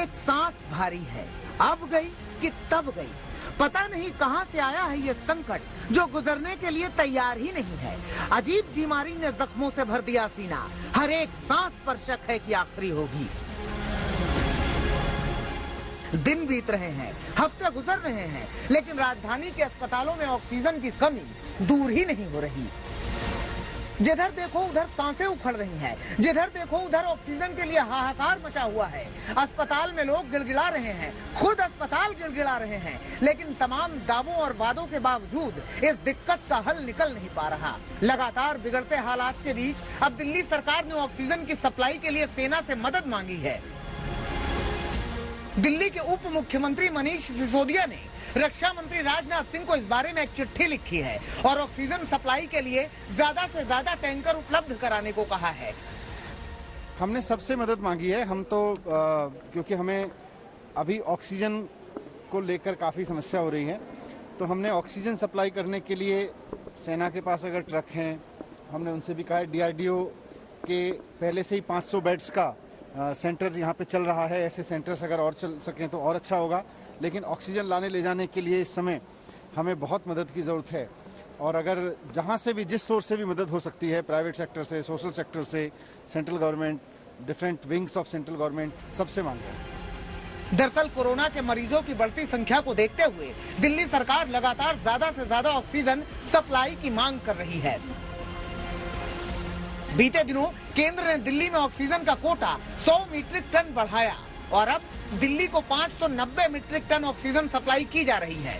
एक सांस भारी है, अब गई कि तब गई। पता नहीं कहां से आया है ये संकट जो गुजरने के लिए तैयार ही नहीं है। अजीब बीमारी ने जख्मों से भर दिया सीना, हर एक सांस पर शक है कि आखिरी होगी। दिन बीत रहे हैं, हफ्ते गुजर रहे हैं, लेकिन राजधानी के अस्पतालों में ऑक्सीजन की कमी दूर ही नहीं हो रही। जिधर देखो उधर सांसें उखड़ रही हैं, जिधर देखो उधर ऑक्सीजन के लिए हाहाकार मचा हुआ है। अस्पताल में लोग गिड़गिड़ा रहे हैं, खुद अस्पताल गिड़गिड़ा रहे हैं, लेकिन तमाम दावों और वादों के बावजूद इस दिक्कत का हल निकल नहीं पा रहा। लगातार बिगड़ते हालात के बीच अब दिल्ली सरकार ने ऑक्सीजन की सप्लाई के लिए सेना से मदद मांगी है। दिल्ली के उप मुख्यमंत्री मनीष सिसोदिया ने रक्षा मंत्री राजनाथ सिंह को इस बारे में एक चिट्ठी लिखी है और ऑक्सीजन सप्लाई के लिए ज्यादा से ज्यादा टैंकर उपलब्ध कराने को कहा है। हमने सबसे मदद मांगी है। हम तो क्योंकि हमें अभी ऑक्सीजन को लेकर काफ़ी समस्या हो रही है, तो हमने ऑक्सीजन सप्लाई करने के लिए सेना के पास अगर ट्रक हैं, हमने उनसे भी कहा है। DRDO के पहले से ही 500 बेड्स का सेंटर यहाँ पे चल रहा है। ऐसे सेंटर्स अगर और चल सकें तो और अच्छा होगा, लेकिन ऑक्सीजन लाने ले जाने के लिए इस समय हमें बहुत मदद की ज़रूरत है। और अगर जहाँ से भी, जिस सोर्स से भी मदद हो सकती है, प्राइवेट सेक्टर से, सोशल सेक्टर से, central government, different wings of central government, सबसे मांग रहे हैं। दरअसल कोरोना के मरीजों की बढ़ती संख्या को देखते हुए दिल्ली सरकार लगातार ज्यादा से ज्यादा ऑक्सीजन सप्लाई की मांग कर रही है। बीते दिनों केंद्र ने दिल्ली में ऑक्सीजन का कोटा 100 मीट्रिक टन बढ़ाया और अब दिल्ली को 590 मीट्रिक टन ऑक्सीजन सप्लाई की जा रही है।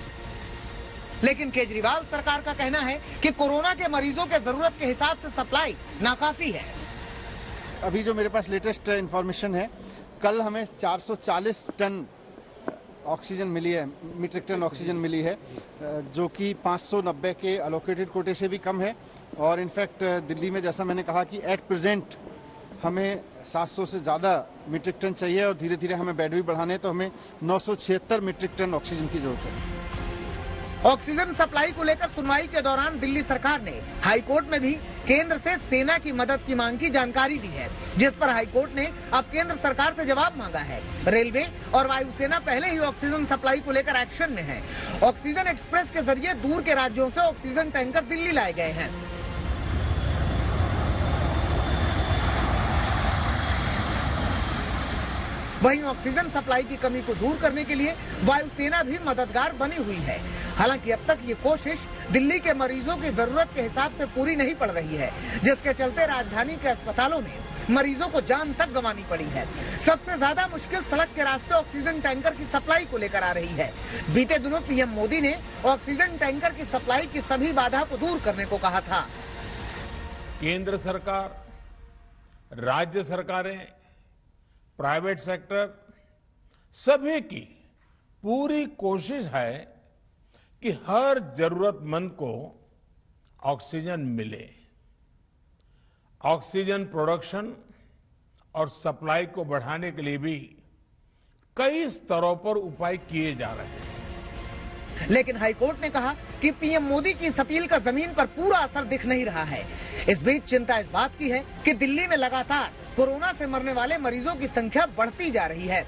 लेकिन केजरीवाल सरकार का कहना है कि कोरोना के मरीजों के जरूरत के हिसाब से सप्लाई नाकाफी है। अभी जो मेरे पास लेटेस्ट इंफॉर्मेशन है, कल हमें 440 टन ऑक्सीजन मिली है, मीट्रिक टन ऑक्सीजन मिली है, जो कि 590 के अलोकेटेड कोटे से भी कम है। और इनफैक्ट दिल्ली में, जैसा मैंने कहा कि एट प्रेजेंट हमें 700 से ज़्यादा मीट्रिक टन चाहिए और धीरे धीरे हमें बेड भी बढ़ाने, तो हमें 976 मीट्रिक टन ऑक्सीजन की जरूरत है। ऑक्सीजन सप्लाई को लेकर सुनवाई के दौरान दिल्ली सरकार ने हाईकोर्ट में भी केंद्र से सेना की मदद की मांग की जानकारी दी है, जिस पर हाईकोर्ट ने अब केंद्र सरकार से जवाब मांगा है। रेलवे और वायुसेना पहले ही ऑक्सीजन सप्लाई को लेकर एक्शन में है। ऑक्सीजन एक्सप्रेस के जरिए दूर के राज्यों से ऑक्सीजन टैंकर दिल्ली लाए गए हैं। वहीं ऑक्सीजन सप्लाई की कमी को दूर करने के लिए वायुसेना भी मददगार बनी हुई है। हालांकि अब तक ये कोशिश दिल्ली के मरीजों की जरूरत के हिसाब से पूरी नहीं पड़ रही है, जिसके चलते राजधानी के अस्पतालों में मरीजों को जान तक गंवानी पड़ी है। सबसे ज्यादा मुश्किल सड़क के रास्ते ऑक्सीजन टैंकर की सप्लाई को लेकर आ रही है। बीते दिनों पीएम मोदी ने ऑक्सीजन टैंकर की सप्लाई की सभी बाधा को दूर करने को कहा था। केंद्र सरकार, राज्य सरकारें, प्राइवेट सेक्टर, सभी की पूरी कोशिश है कि हर जरूरतमंद को ऑक्सीजन मिले। ऑक्सीजन प्रोडक्शन और सप्लाई को बढ़ाने के लिए भी कई स्तरों पर उपाय किए जा रहे हैं। लेकिन हाईकोर्ट ने कहा कि पीएम मोदी की इस अपील का जमीन पर पूरा असर दिख नहीं रहा है। इस बीच चिंता इस बात की है कि दिल्ली में लगातार कोरोना से मरने वाले मरीजों की संख्या बढ़ती जा रही है।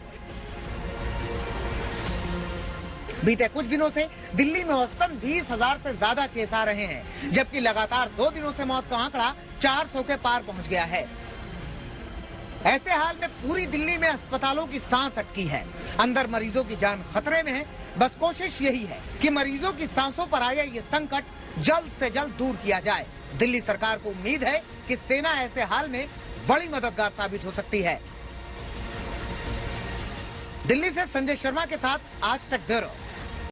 बीते कुछ दिनों से दिल्ली में औसतन 20,000 से ज्यादा केस आ रहे हैं, जबकि लगातार 2 दिनों से मौत का आंकड़ा 400 के पार पहुंच गया है। ऐसे हाल में पूरी दिल्ली में अस्पतालों की सांस अटकी है। अंदर मरीजों की जान खतरे में है। बस कोशिश यही है कि मरीजों की सांसों पर आया ये संकट जल्द से जल्द दूर किया जाए। दिल्ली सरकार को उम्मीद है कि सेना ऐसे हाल में बड़ी मददगार साबित हो सकती है। दिल्ली से संजय शर्मा के साथ आज तक ब्यूरो।